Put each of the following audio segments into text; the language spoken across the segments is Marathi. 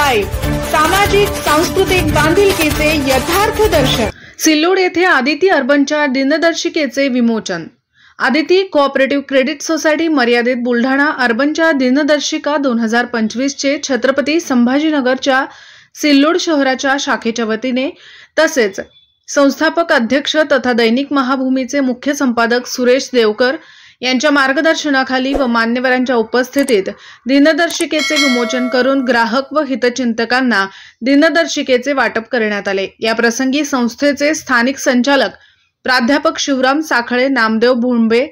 लाईव्ह, सामाजिक सांस्कृतिक बांधिलकीचे यथार्थ दर्शन। सिल्लोड येथे आदिती अर्बनच्या दिनदर्शिकेचे विमोचन। आदिती कोऑपरेटिव्ह क्रेडिट सोसायटी मर्यादित बुलढाणा अर्बनच्या दिनदर्शिका 2025 चे छत्रपती संभाजीनगरच्या सिल्लोड शहराच्या शाखेच्या वतीने तसेच संस्थापक अध्यक्ष तथा दैनिक महाभूमीचे मुख्य संपादक सुरेश देवकर यांच्या मार्गदर्शनाखाली व मान्यवरांच्या उपस्थितीत दिनदर्शिकेचे विमोचन करून ग्राहक व हितचिंतकांना दिनदर्शिकेचे वाटप करण्यात आले। या प्रसंगी संस्थेचे स्थानिक संचालक प्राध्यापक शिवराम साखळे, नामदेव भुंबे,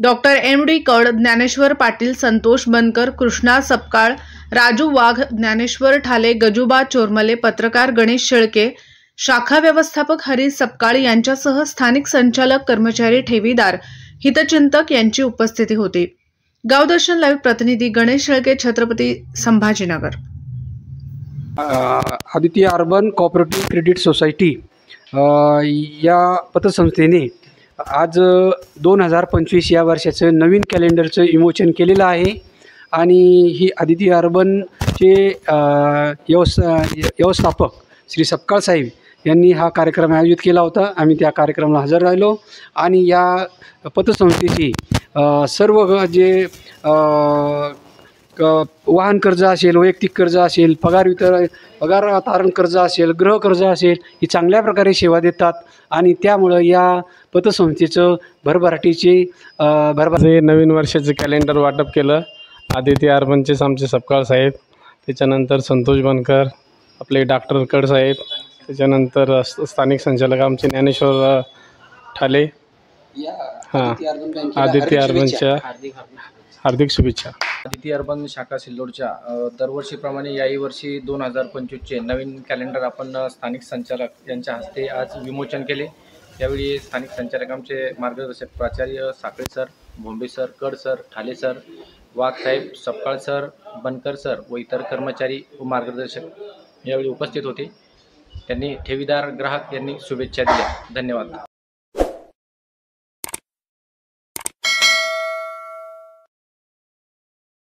डॉक्टर एम.डी. कड, ज्ञानेश्वर पाटील, संतोष बनकर, कृष्णा सपकाळ, राजू वाघ, ज्ञानेश्वर ठाले, गजूबा चोरमले, पत्रकार गणेश शेळके, शाखा व्यवस्थापक हरी सपकाळ यांच्यासह स्थानिक संचालक, कर्मचारी, ठेवीदार, हितचिंतक यांची उपस्थिती होती। गावदर्शन लाईव्ह प्रतिनिधी Ganesh Shelke, Chhatrapati Sambhajinagar. Aditi urban cooperative credit society या पतसंस्थेने आज 2025 या वर्षाचं नवीन कॅलेंडरचं विमोचन केलेलं आहे आणि ही आदिती अर्बनचे व्यवस्थापक श्री सपकाळ साहेब यांनी हा कार्यक्रम आयोजित केला होता। आम्ही त्या कार्यक्रमाला हजर राहिलो आणि या पतसंस्थेची सर्व जे वाहन कर्ज असेल, वैयक्तिक कर्ज असेल, पगार तारण कर्ज असेल, गृह कर्ज असेल, ही चांगल्या प्रकारे सेवा देतात आणि त्यामुळं या पतसंस्थेचं भरभराटीचे नवीन वर्षाचं कॅलेंडर वाटप केलं। आदिती अर्बनचेच आमचे सपकाळ साहेब, त्याच्यानंतर संतोष बनकर, आपले डॉक्टर कड साहेब, त्याच्यानंतर स्थानिक संचालक आमचे ज्ञानेश्वर ठाले। आदिती अर्बनच्या हार्दिक शुभेच्छा। आदिती अर्बन शाखा सिल्लोडच्या दरवर्षीप्रमाणे याही वर्षी 2025 चे नवीन कॅलेंडर आपण स्थानिक संचालक यांच्या हस्ते आज विमोचन केले। यावेळी स्थानिक संचालक आमचे मार्गदर्शक प्राचार्य साखळे सर, भोंबे सर, कड सर, ठाले सर, वाघ साहेब, सपकाळ सर, बनकर सर व इतर कर्मचारी व मार्गदर्शक यावेळी उपस्थित होते। त्यांनी ठेवीदार, ग्राहक यांनी शुभेच्छा दिल्या। धन्यवाद।